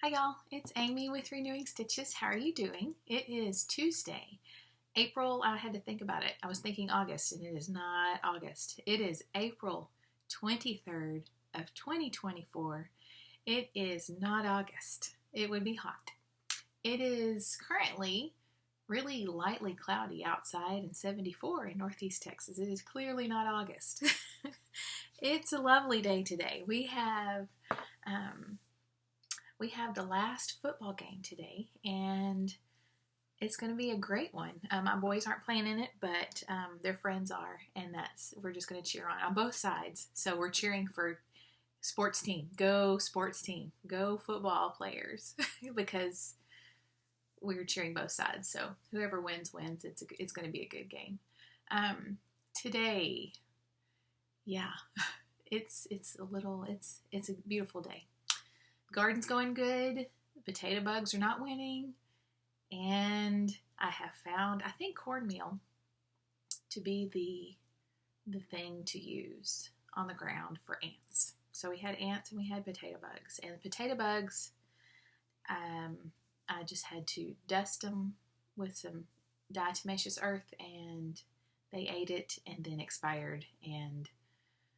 Hi y'all, it's Amy with Renewing Stitches. How are you doing? It is Tuesday, April. I had to think about it. I was thinking August, and it is not August. It is April 23rd of 2024. It is not August. It would be hot. It is currently really lightly cloudy outside and 74 in Northeast Texas. It is clearly not August. It's a lovely day today. We have the last football game today, and it's going to be a great one. My boys aren't playing in it, but their friends are, and we're just going to cheer on both sides. So we're cheering for sports team. Go sports team. Go football players, because we're cheering both sides. So whoever wins wins. It's going to be a good game. Today, yeah, it's a beautiful day. Garden's going good. Potato bugs are not winning. And I have found, I think, cornmeal to be the thing to use on the ground for ants. So we had ants and we had potato bugs. And the potato bugs, I just had to dust them with some diatomaceous earth, and they ate it and then expired. And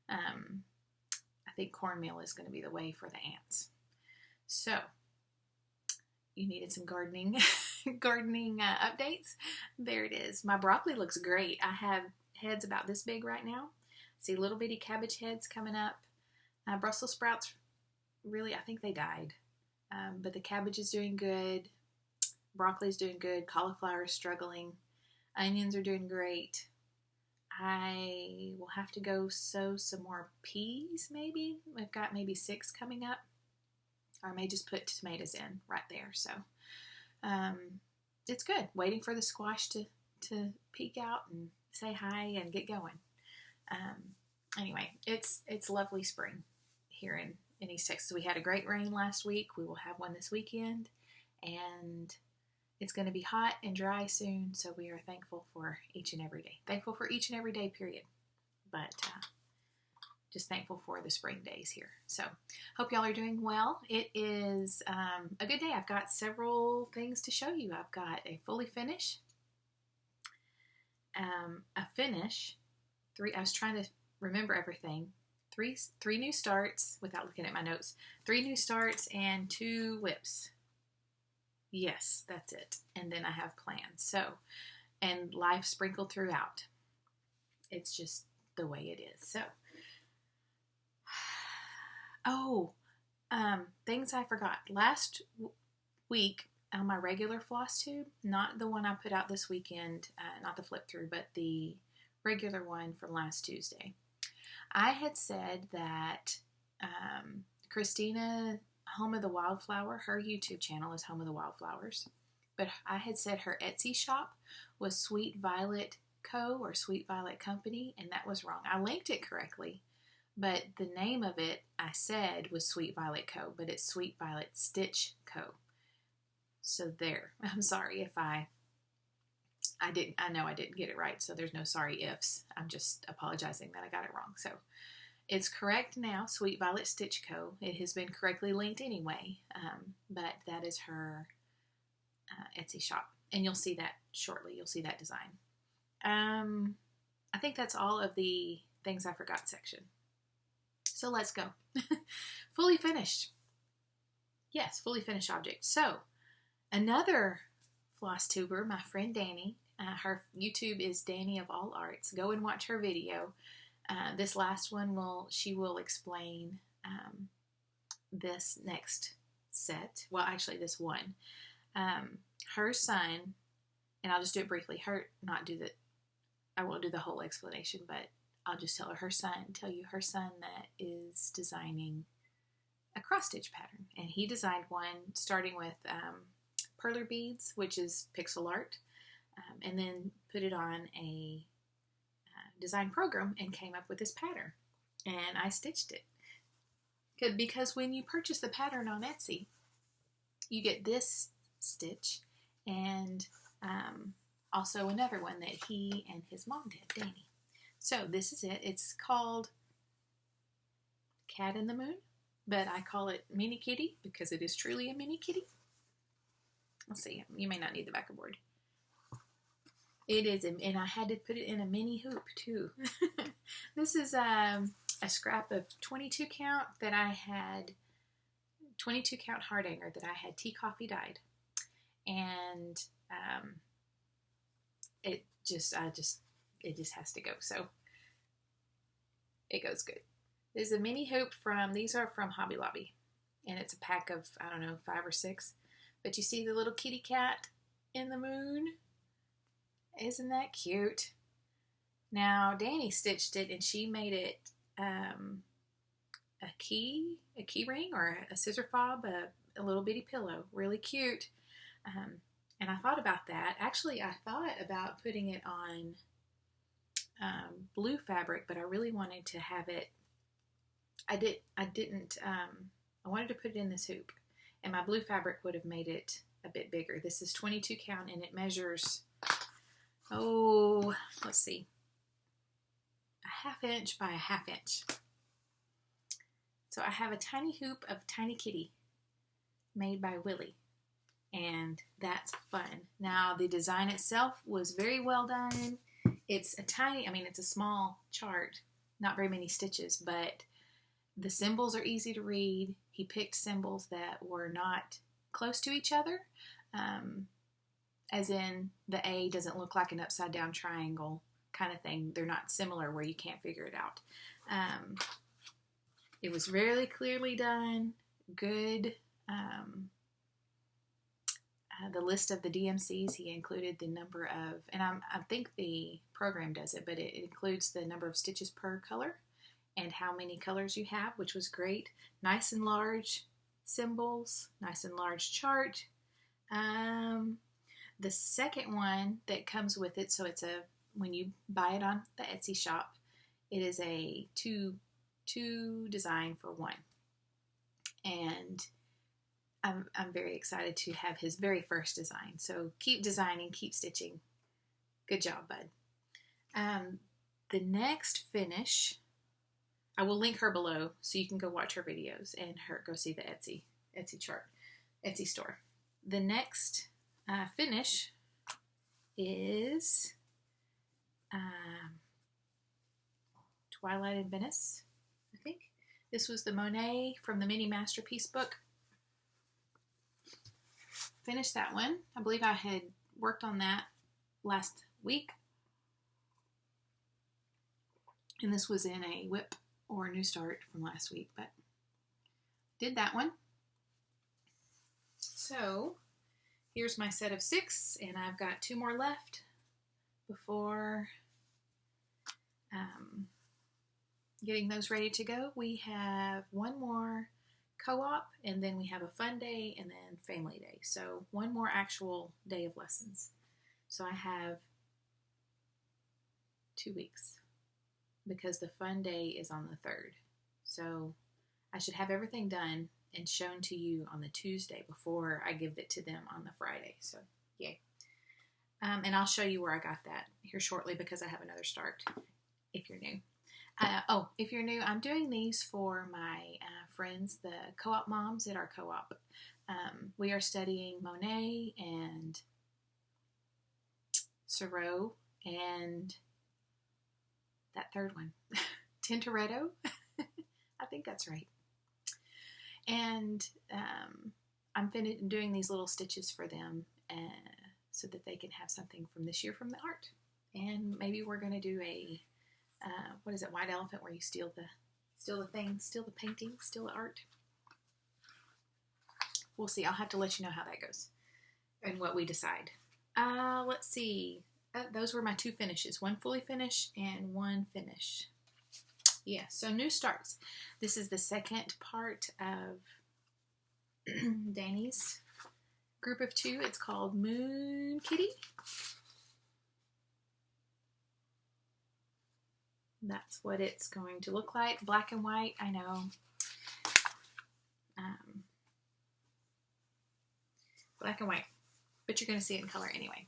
I think cornmeal is going to be the way for the ants. So, you needed some gardening updates. There it is. My broccoli looks great. I have heads about this big right now. See little bitty cabbage heads coming up. Brussels sprouts, really, I think they died. But the cabbage is doing good. Broccoli is doing good. Cauliflower is struggling. Onions are doing great. I will have to go sow some more peas, maybe. We've got maybe 6 coming up. Or I may just put tomatoes in right there. So it's good. Waiting for the squash to peek out and say hi and get going. Anyway, it's lovely spring here in East Texas. We had a great rain last week. We will have one this weekend. And it's going to be hot and dry soon. So we are thankful for each and every day. Thankful for each and every day, period. But just thankful for the spring days here. So, hope y'all are doing well. It is a good day. I've got several things to show you. I've got a fully finish, a finish, 3. I was trying to remember everything. Three new starts without looking at my notes. 3 new starts and 2 whips. Yes, that's it. And then I have plans. So, and life sprinkled throughout. It's just the way it is. So. Oh, things I forgot. Last week on my regular Flosstube, not the one I put out this weekend, not the flip through, but the regular one from last Tuesday, I had said that Christina, Home of the Wildflower, her YouTube channel is Home of the Wildflowers, but I had said her Etsy shop was Sweet Violet Co. or Sweet Violet Company, and that was wrong. I linked it correctly. But the name of it, I said, was Sweet Violet Co., but it's Sweet Violet Stitch Co. So there. I'm sorry if I know I didn't get it right, so there's no sorry ifs. I'm just apologizing that I got it wrong. So it's correct now, Sweet Violet Stitch Co. It has been correctly linked anyway, but that is her Etsy shop. And you'll see that shortly. You'll see that design. I think that's all of the things I forgot section. So let's go. Fully finished. Yes, fully finished object. So, another Flosstuber, my friend Dani. Her YouTube is Dani of All Arts. Go and watch her video. This last one she will explain this next set. Well, actually, this one. Her son, and I'll just do it briefly. I won't do the whole explanation, but I'll just tell her son that is designing a cross stitch pattern. And he designed one starting with perler beads, which is pixel art, and then put it on a design program and came up with this pattern. And I stitched it. Because when you purchase the pattern on Etsy, you get this stitch and also another one that he and his mom did, Dani. So this is it. It's called Cat in the Moon but I call it Mini Kitty because it is truly a mini kitty. Let's see, you may not need the backer board. It is, and I had to put it in a mini hoop too. This is a scrap of 22 count that I had, 22 count heart hanger that I had tea coffee dyed, and it just has to go. So it goes good. There's a mini hoop these are from Hobby Lobby, and it's a pack of, I don't know, 5 or 6. But you see the little kitty cat in the moon? Isn't that cute? Now, Dani stitched it, and she made it a key ring or a scissor fob, a little bitty pillow. Really cute. And I thought about that. Actually, I thought about putting it on blue fabric, but I really wanted to have it. I wanted to put it in this hoop, and my blue fabric would have made it a bit bigger. This is 22 count, and it measures, let's see, a 1/2 inch by a 1/2 inch. So I have a tiny hoop of Tiny Kitty made by Willie, and that's fun. Now, the design itself was very well done. It's it's a small chart, not very many stitches, but the symbols are easy to read. He picked symbols that were not close to each other, as in the A doesn't look like an upside down triangle kind of thing. They're not similar where you can't figure it out. It was really clearly done, good. The list of the DMCs, he included the number of, and I think the program does it, but it includes the number of stitches per color and how many colors you have, which was great. Nice and large symbols, nice and large chart. The second one that comes with it, so it's when you buy it on the Etsy shop, it is a two design for one. And I'm very excited to have his very first design. So keep designing, keep stitching. Good job, bud. The next finish, I will link her below so you can go watch her videos and go see the Etsy chart, Etsy store. The next finish is Twilight in Venice, I think. This was the Monet from the Mini Masterpiece book. Finished that one. I believe I had worked on that last week. And this was in a WIP or a New Start from last week, but did that one. So here's my set of 6, and I've got 2 more left before getting those ready to go. We have 1 more co-op, and then we have a fun day, and then family day. So 1 more actual day of lessons. So I have 2 weeks because the fun day is on the 3rd. So I should have everything done and shown to you on the Tuesday before I give it to them on the Friday. So yay. And I'll show you where I got that here shortly because I have another start if you're new. If you're new, I'm doing these for my friends, the co-op moms at our co-op. We are studying Monet and Siro and that third one, Tintoretto. I think that's right. And I'm doing these little stitches for them so that they can have something from this year from the art. And maybe we're going to do a what is it, white elephant, where you steal the painting, steal the art. We'll see. I'll have to let you know how that goes and what we decide. Let's see. Those were my 2 finishes, 1 fully finish and 1 finish. Yeah, so new starts. This is the second part of Dani's group of 2. It's called Moon Kitty. That's what it's going to look like. Black and white, I know. Black and white. But you're going to see it in color anyway.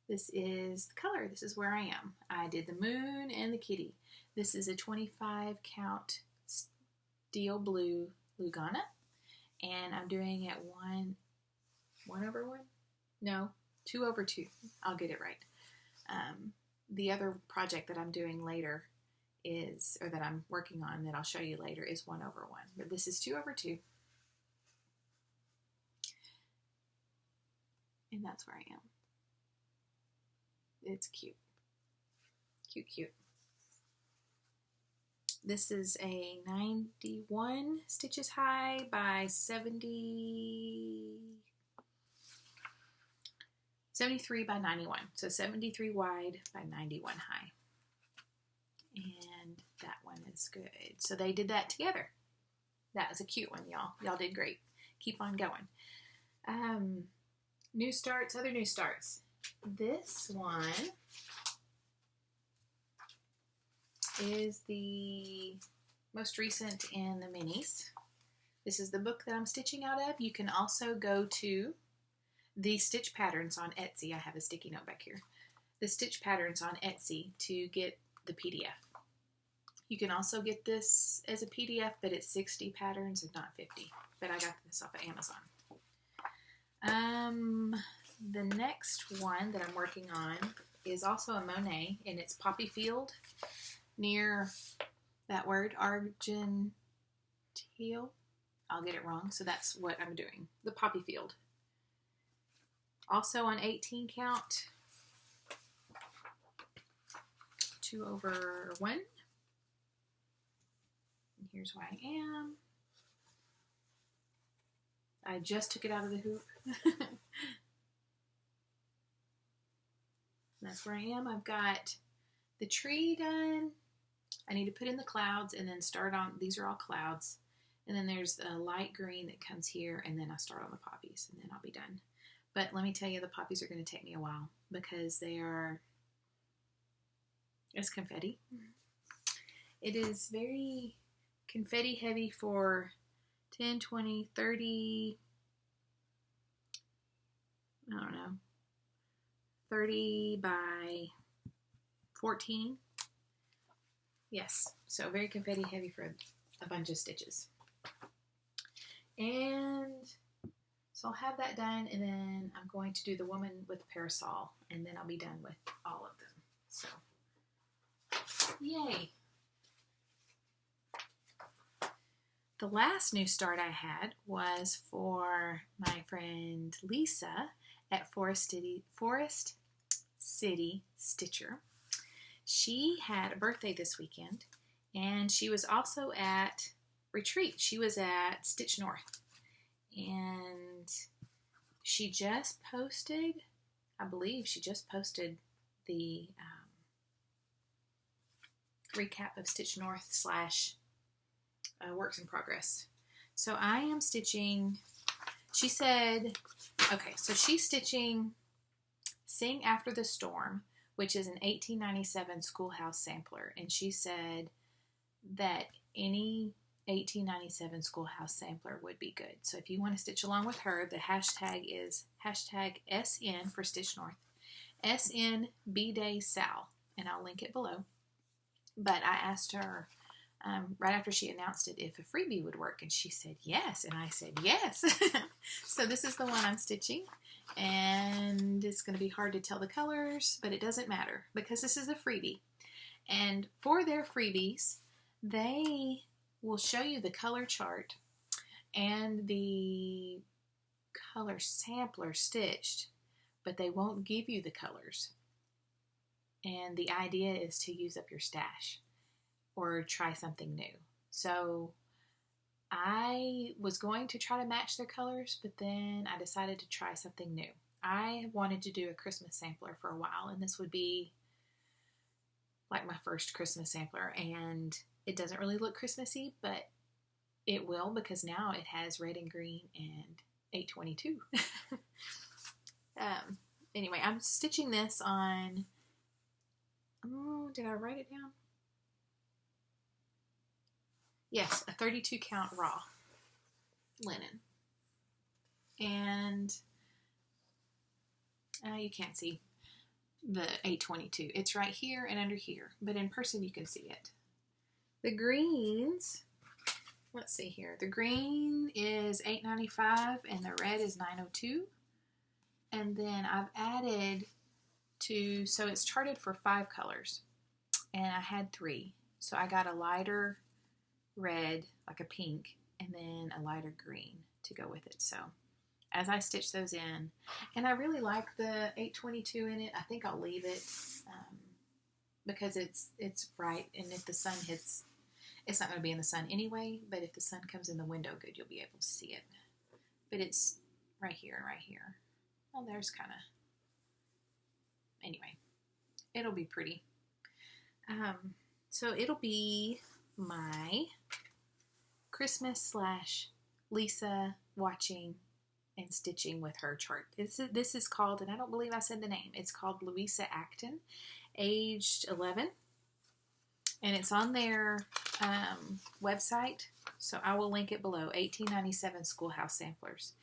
This is the color. This is where I am. I did the moon and the kitty. This is a 25 count steel blue Lugana, and I'm doing it 1/1? No, 2/2. I'll get it right. The other project that I'm doing later is, or that I'm working on that I'll show you later, is 1/1. But this is 2/2. And that's where I am. It's cute. Cute, cute. This is a 91 stitches high by 73 by 91. So 73 wide by 91 high. And that one is good. So they did that together. That was a cute one, y'all. Y'all did great. Keep on going. New starts, other new starts. This one is the most recent in the minis. This is the book that I'm stitching out of. You can also go to the Stitch Patterns on Etsy. I have a sticky note back here. The Stitch Patterns on Etsy to get the PDF. You can also get this as a PDF, but it's 60 patterns and not 50. But I got this off of Amazon. The next one that I'm working on is also a Monet, and it's Poppy Field near that word, Argentile. I'll get it wrong, so that's what I'm doing. The Poppy Field. Also on 18 count, 2/1. And here's where I am. I just took it out of the hoop. That's where I am. I've got the tree done. I need to put in the clouds and then start on, these are all clouds. And then there's a light green that comes here, and then I start on the poppies, and then I'll be done. But let me tell you, the poppies are going to take me a while because they are, it's confetti. It is very confetti heavy for 10, 20, 30, I don't know, 30 by 14. Yes, so very confetti heavy for a bunch of stitches. And so I'll have that done, and then I'm going to do the woman with the parasol, and then I'll be done with all of them. So, yay! The last new start I had was for my friend Lisa at Forest City Stitcher. She had a birthday this weekend, and she was also at retreat. She was at Stitch North, and she just posted, I believe she just posted the recap of Stitch North / works in progress. So I am stitching, she said, okay, so she's stitching Sing After the Storm, which is an 1897 Schoolhouse sampler, and she said that any 1897 Schoolhouse sampler would be good. So if you want to stitch along with her, the hashtag is hashtag SN for Stitch North, SN B-Day Sal, and I'll link it below. But I asked her right after she announced it if a freebie would work, and she said yes, and I said yes. So this is the one I'm stitching, and it's going to be hard to tell the colors, but it doesn't matter because this is a freebie. And for their freebies, they will show you the color chart and the color sampler stitched, but they won't give you the colors. And the idea is to use up your stash or try something new. So I was going to try to match their colors, but then I decided to try something new. I wanted to do a Christmas sampler for a while, and this would be like my first Christmas sampler, and it doesn't really look Christmassy, but it will because now it has red and green and 822. Anyway, I'm stitching this on, oh, did I write it down? Yes, a 32 count raw linen. And you can't see the 822. It's right here and under here, but in person you can see it. The greens, let's see here. The green is $8.95 and the red is $9.02. And then I've added so it's charted for 5 colors. And I had 3. So I got a lighter red, like a pink, and then a lighter green to go with it. So as I stitch those in, and I really like the 822 in it. I think I'll leave it because it's bright, and if the sun hits, it's not going to be in the sun anyway, but if the sun comes in the window good, you'll be able to see it. But it's right here and right here. Well, there's kind of, anyway, it'll be pretty. So it'll be my Christmas / Lisa watching and stitching with her chart. This is called, and I don't believe I said the name, it's called Loisa Acton, aged 11. And it's on their website, so I will link it below, 1897 Schoolhouse Samplers.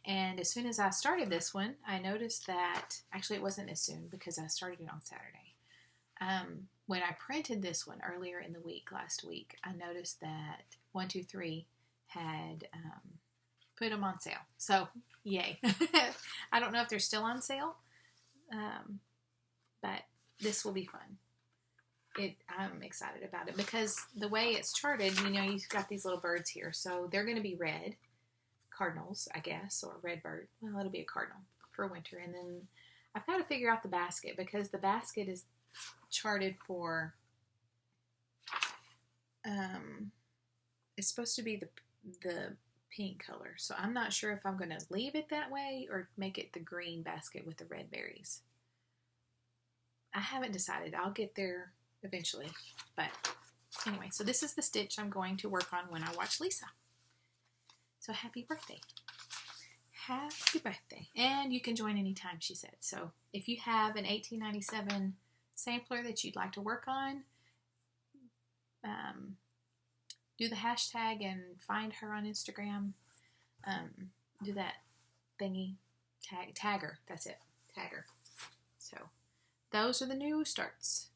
And as soon as I started this one, I noticed that, actually it wasn't as soon because I started it on Saturday. When I printed this one earlier in the week, last week, I noticed that 123 had put them on sale. So, yay. I don't know if they're still on sale, but this will be fun. I'm excited about it because the way it's charted, you know, you've got these little birds here. So they're going to be red cardinals, I guess, or red bird. Well, it'll be a cardinal for winter. And then I've got to figure out the basket because the basket is charted for, it's supposed to be the pink color. So I'm not sure if I'm going to leave it that way or make it the green basket with the red berries. I haven't decided. I'll get there eventually. But anyway, so this is the stitch I'm going to work on when I watch Lisa. So happy birthday. Happy birthday. And you can join anytime, she said. So if you have an 1897 sampler that you'd like to work on, do the hashtag and find her on Instagram. Do that thingy. Tag her. That's it. Tag her. So those are the new starts.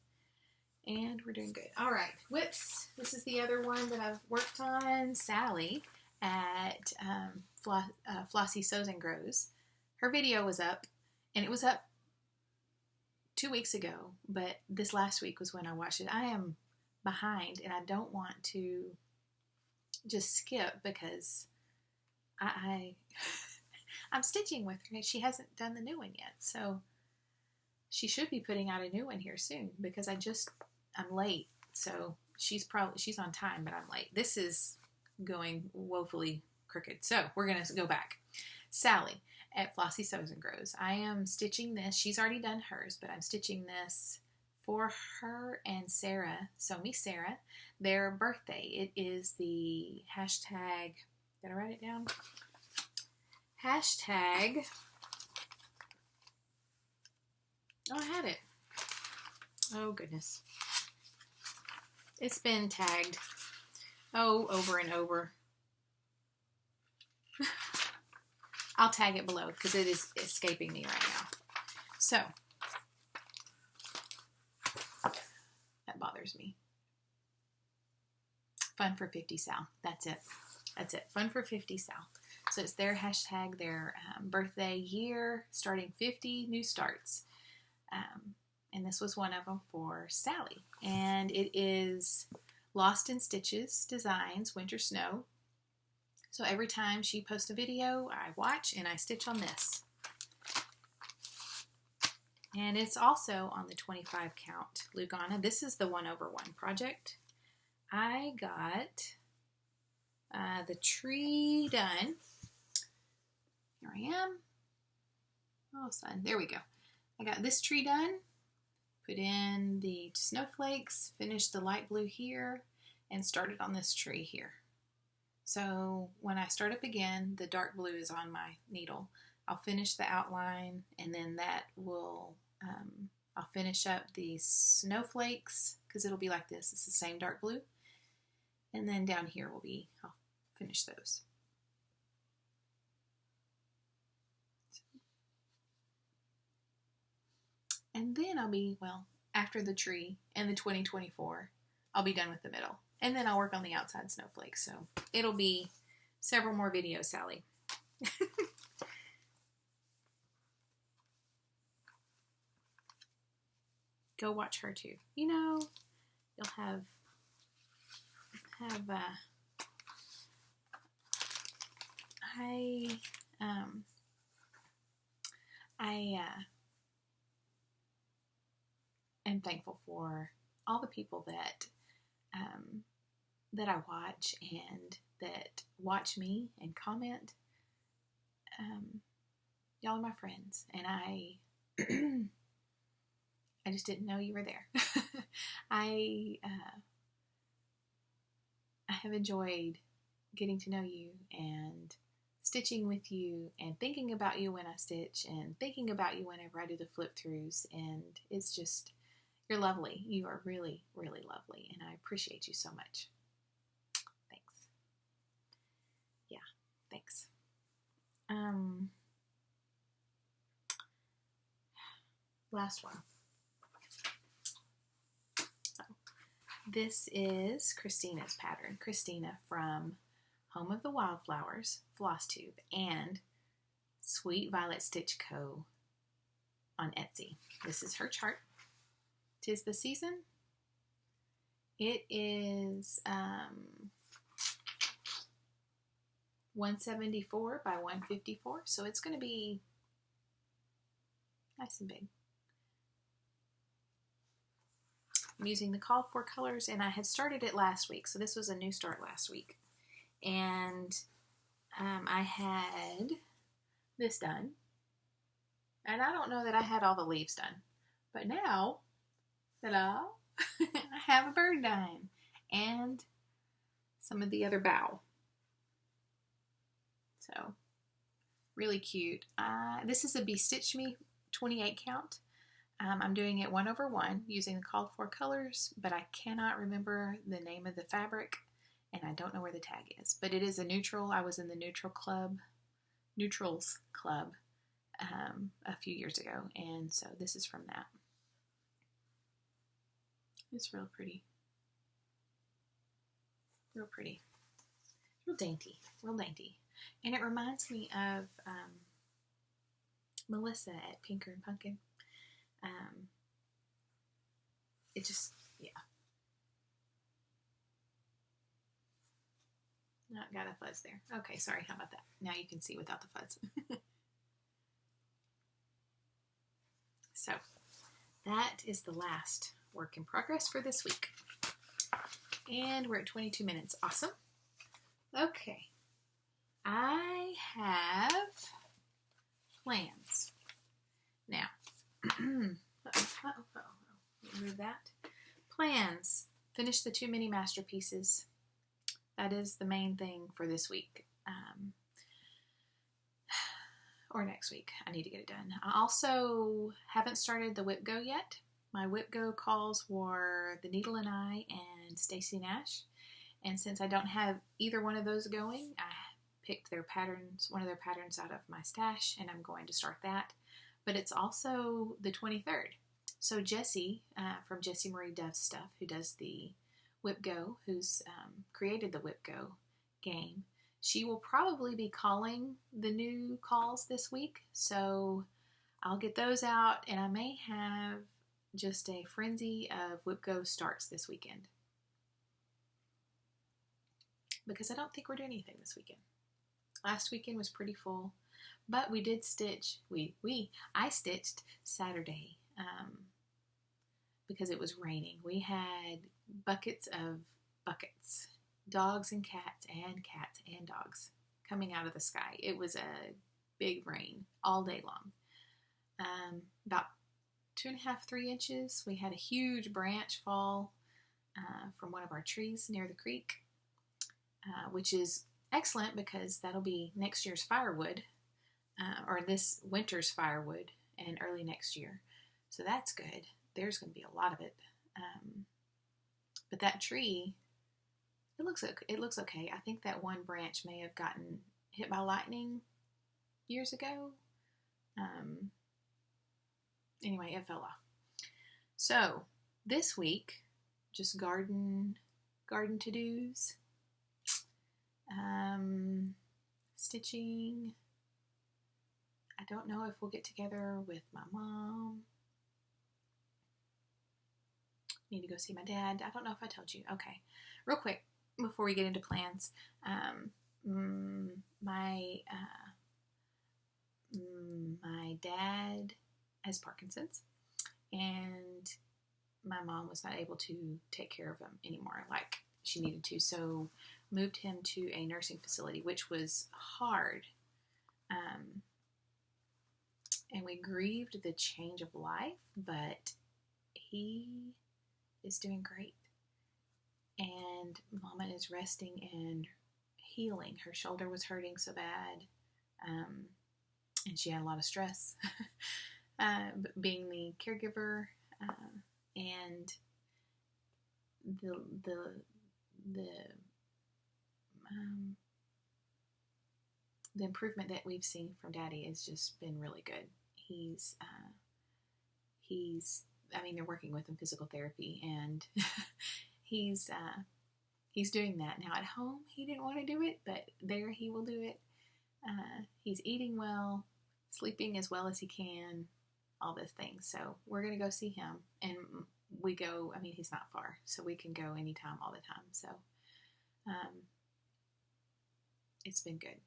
And we're doing good. All right. Whips. This is the other one that I've worked on. Sally at Flossie Sews and Grows. Her video was up. And it was up 2 weeks ago. But this last week was when I watched it. I am behind. And I don't want to just skip because I'm stitching with her. She hasn't done the new one yet. So she should be putting out a new one here soon because I'm late. So she's on time, but I'm late. This is going woefully crooked. So we're going to go back. Sally at Flossie Sews and Grows. I am stitching this. She's already done hers, but I'm stitching this for her and Sarah, So Me Sarah, their birthday. It is the hashtag, did I write it down? Hashtag, oh, I had it. Oh, goodness. It's been tagged, over and over. I'll tag it below because it is escaping me right now. So, that bothers me. Fun for 50 Sal. That's it. That's it. Fun for 50 Sal. So it's their hashtag, their birthday year, starting 50 new starts. And this was one of them for Sally. And it is Lost in Stitches Designs Winter Snow. So every time she posts a video, I watch and I stitch on this. And it's also on the 25 count Lugana. This is the 1/1 project. I got the tree done. Here I am. Oh, sun. There we go. I got this tree done. Put in the snowflakes. Finished the light blue here. And started on this tree here. So when I start up again, the dark blue is on my needle. I'll finish the outline and then that will, I'll finish up the snowflakes because it'll be like this. It's the same dark blue. And then down here will be, I'll finish those. And then I'll be, well, after the tree and the 2024, I'll be done with the middle. And then I'll work on the outside snowflakes. So it'll be several more videos, Sally. Go watch her too. You know, you'll have I am thankful for all the people that I watch and that watch me and comment. Y'all are my friends, and I just didn't know you were there. I have enjoyed getting to know you and stitching with you and thinking about you when I stitch and thinking about you whenever I do the flip throughs, and it's just, you're lovely. You are really, really lovely, and I appreciate you so much. Thanks. Yeah, thanks. Last one. This is Christina's pattern. Christina from Home of the Wildflowers, Flosstube, and Sweet Violet Stitch Co. on Etsy. This is her chart. 'Tis the season. It is 174 by 154, so it's going to be nice and big. I'm using the called for colors, and I had started it last week, so this was a new start last week. And I had this done, and I don't know that I had all the leaves done, but now, ta-da, I have a bird done, and some of the other bough. So, really cute. This is a Bestitch Me 28 count. I'm doing it 1/1 using the called for colors, but I cannot remember the name of the fabric, and I don't know where the tag is. But it is a neutral. I was in the Neutrals Club a few years ago, and so this is from that. It's real pretty. Real pretty. Real dainty. Real dainty. And it reminds me of Melissa at Pinker and Pumpkin. It just, yeah. No, got a fuzz there. Okay, sorry, how about that? Now you can see without the fuzz. So, that is the last work in progress for this week. And we're at 22 minutes. Awesome. Okay. I have plans. Now, remove that. Plans. Finish the 2 mini masterpieces. That is the main thing for this week. Or next week. I need to get it done. I also haven't started the WIPGO yet. My WIPGO calls were The Needle and I and Stacy Nash. And since I don't have either one of those going, I picked their patterns, one of their patterns out of my stash, and I'm going to start that. But it's also the 23rd. So Jessie from Jessie Marie Dove's Stuff, who does the WIPGO, who's created the WIPGO game, she will probably be calling the new calls this week. So I'll get those out, and I may have just a frenzy of WIPGO starts this weekend. Because I don't think we're doing anything this weekend. Last weekend was pretty full. But we did stitch, I stitched Saturday because it was raining. We had buckets of buckets, dogs and cats and dogs coming out of the sky. It was a big rain all day long. About 2.5, 3 inches. We had a huge branch fall from one of our trees near the creek, which is excellent because that'll be next year's firewood. Or this winter's firewood and early next year. So that's good. There's going to be a lot of it. But that tree, it looks okay. I think that one branch may have gotten hit by lightning years ago. Anyway, it fell off. So this week, just garden garden to-dos. Stitching. I don't know if we'll get together with my mom. Need to go see my dad. I don't know if I told you. Okay. Real quick, before we get into plans, my dad has Parkinson's, and my mom was not able to take care of him anymore like she needed to, so moved him to a nursing facility, which was hard. And we grieved the change of life, but he is doing great. And Mama is resting and healing. Her shoulder was hurting so bad, and she had a lot of stress being the caregiver, and the improvement that we've seen from Daddy has just been really good. I mean, they're working with him physical therapy, and he's doing that now. At home, he didn't want to do it, but there he will do it. He's eating well, sleeping as well as he can, all those things. So we're going to go see him, and we go, I mean, he's not far, so we can go anytime, all the time. So it's been good.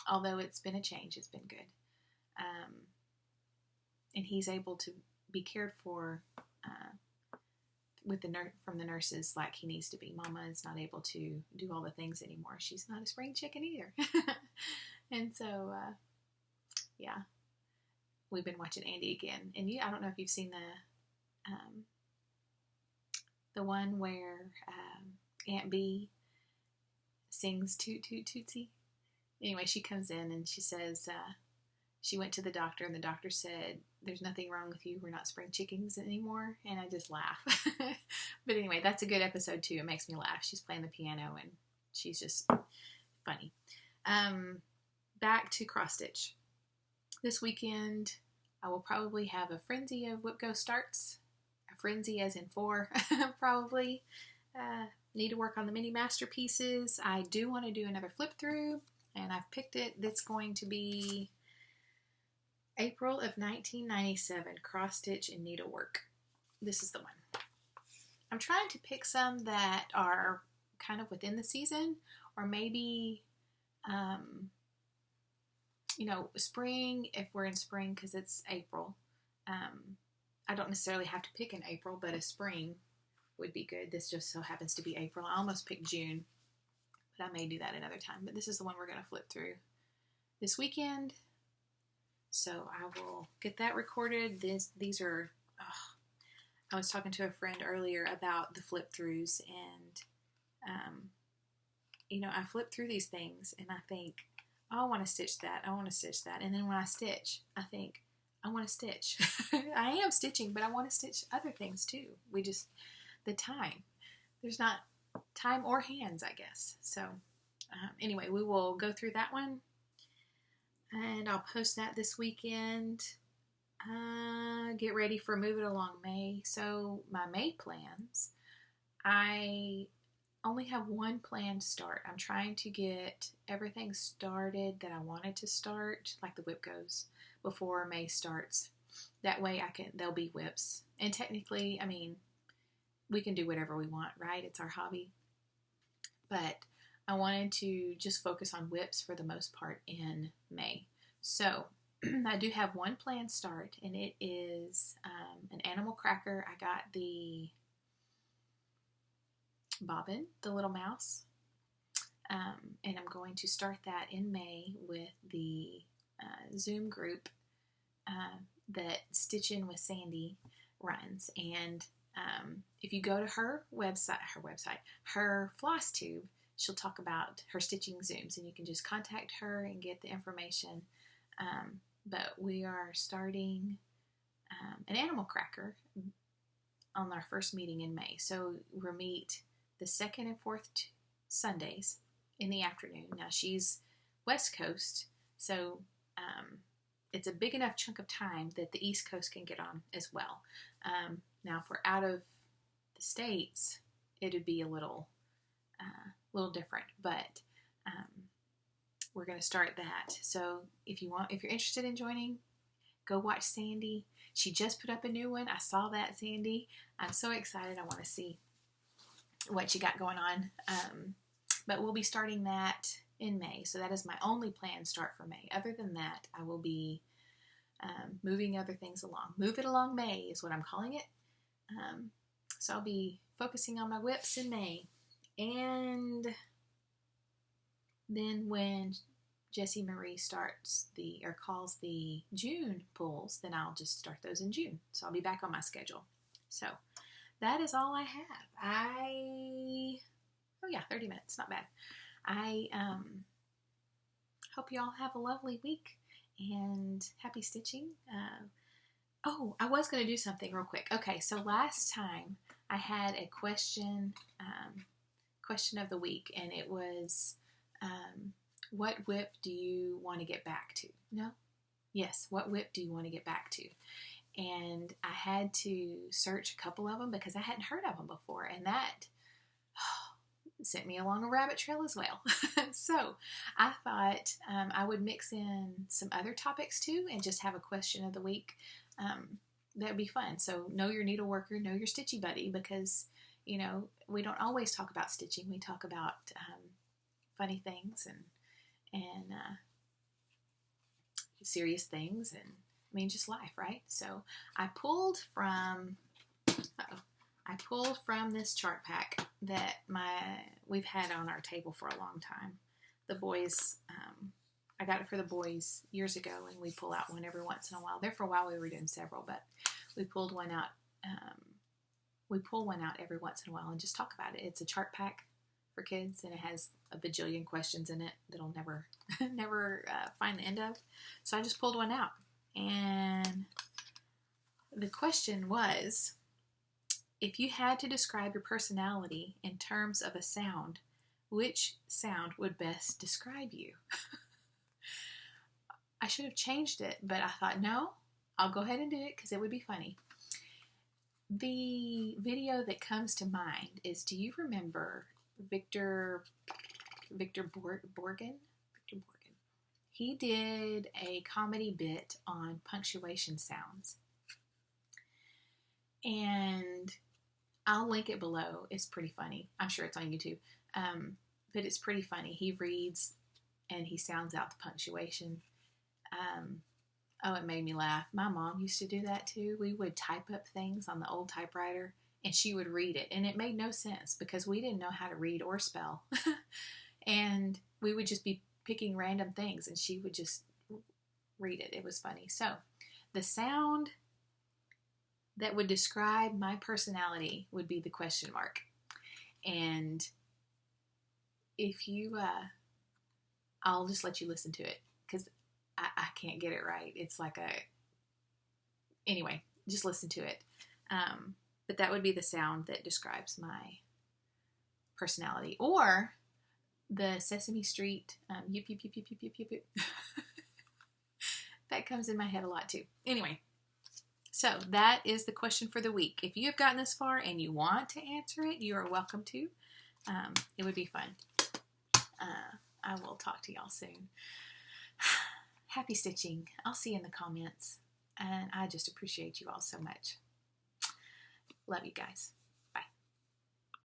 Although it's been a change, it's been good. And he's able to be cared for with from the nurses like he needs to be. Mama is not able to do all the things anymore. She's not a spring chicken either. And so, yeah, we've been watching Andy again. And I don't know if you've seen the one where Aunt B sings Toot Toot Tootsie. Anyway, she comes in and she says she went to the doctor, and the doctor said, "There's nothing wrong with you. We're not spring chickens anymore." And I just laugh. But anyway, that's a good episode too. It makes me laugh. She's playing the piano and she's just funny. Back to cross stitch. This weekend, I will probably have a frenzy of WIPGO starts. A frenzy as in 4, probably. Need to work on the mini masterpieces. I do want to do another flip through, and I've picked it. That's going to be April of 1997, cross stitch and needlework. This is the one. I'm trying to pick some that are kind of within the season, or maybe, spring, if we're in spring, because it's April. I don't necessarily have to pick in April, but a spring would be good. This just so happens to be April. I almost picked June, but I may do that another time. But this is the one we're going to flip through this weekend. So I will get that recorded. These are, I was talking to a friend earlier about the flip throughs, and, I flip through these things and I think, oh, I want to stitch that. I want to stitch that. And then when I stitch, I think, I want to stitch. I am stitching, but I want to stitch other things too. The time. There's not time or hands, I guess. So anyway, we will go through that one. And I'll post that this weekend. Get ready for Move It Along May. So my May plans, I only have one planned start. I'm trying to get everything started that I wanted to start, like the WIPGOs, before May starts. That way there'll be WIPs. And technically, I mean, we can do whatever we want, right? It's our hobby. But I wanted to just focus on WIPs for the most part in May. So I do have one planned start, and it is an animal cracker. I got the bobbin, the little mouse, and I'm going to start that in May with the Zoom group that Stitchin' with Sandi runs. And if you go to her Flosstube, she'll talk about her stitching Zooms, and you can just contact her and get the information. But we are starting an animal cracker on our first meeting in May. So we'll meet the 2nd and 4th Sundays in the afternoon. Now she's West Coast, so it's a big enough chunk of time that the East Coast can get on as well. Now if we're out of the States, it would be a little a little different, but we're going to start that. So if you're interested in joining, go watch Sandi. She just put up a new one. I saw that, Sandi. I'm so excited. I want to see what you got going on. But we'll be starting that in May. So that is my only planned start for May. Other than that, I will be moving other things along. Move it along May is what I'm calling it. So I'll be focusing on my WIPs in May. And then when Jessie Marie calls the June pulls, then I'll just start those in June. So I'll be back on my schedule. So that is all I have. 30 minutes, not bad. I hope you all have a lovely week and happy stitching. I was going to do something real quick. Okay, so last time I had a question of the week, and it was, what WIP do you want to get back to? No? Yes, what WIP do you want to get back to? And I had to search a couple of them because I hadn't heard of them before, and that sent me along a rabbit trail as well. So I thought I would mix in some other topics too and just have a question of the week. That would be fun. So know your needle worker, know your stitchy buddy, because we don't always talk about stitching. We talk about funny things and serious things, and just life, right? So I pulled from this chart pack that we've had on our table for a long time. The boys, I got it for the boys years ago, and we pull out one every once in a while. There for a while we were doing several, but we pulled one out. We pull one out every once in a while and just talk about it. It's a chart pack for kids, and it has a bajillion questions in it that I'll never find the end of. So I just pulled one out, and the question was, if you had to describe your personality in terms of a sound, which sound would best describe you? I should have changed it, but I thought, no, I'll go ahead and do it because it would be funny. The video that comes to mind is, do you remember Victor Borgen? He did a comedy bit on punctuation sounds. And I'll link it below. It's pretty funny. I'm sure it's on YouTube. But it's pretty funny. He reads and he sounds out the punctuation. It made me laugh. My mom used to do that too. We would type up things on the old typewriter and she would read it. And it made no sense because we didn't know how to read or spell. And we would just be picking random things and she would just read it. It was funny. So the sound that would describe my personality would be the question mark. And if you, I'll just let you listen to it because I can't get it right. It's like anyway, just listen to it. But that would be the sound that describes my personality. Or the Sesame Street, yip, yip, yip, yip, yip, yip, yip, yip. That comes in my head a lot too. Anyway. So that is the question for the week. If you have gotten this far and you want to answer it, you are welcome to. It would be fun. I will talk to y'all soon. Happy stitching. I'll see you in the comments. And I just appreciate you all so much. Love you guys.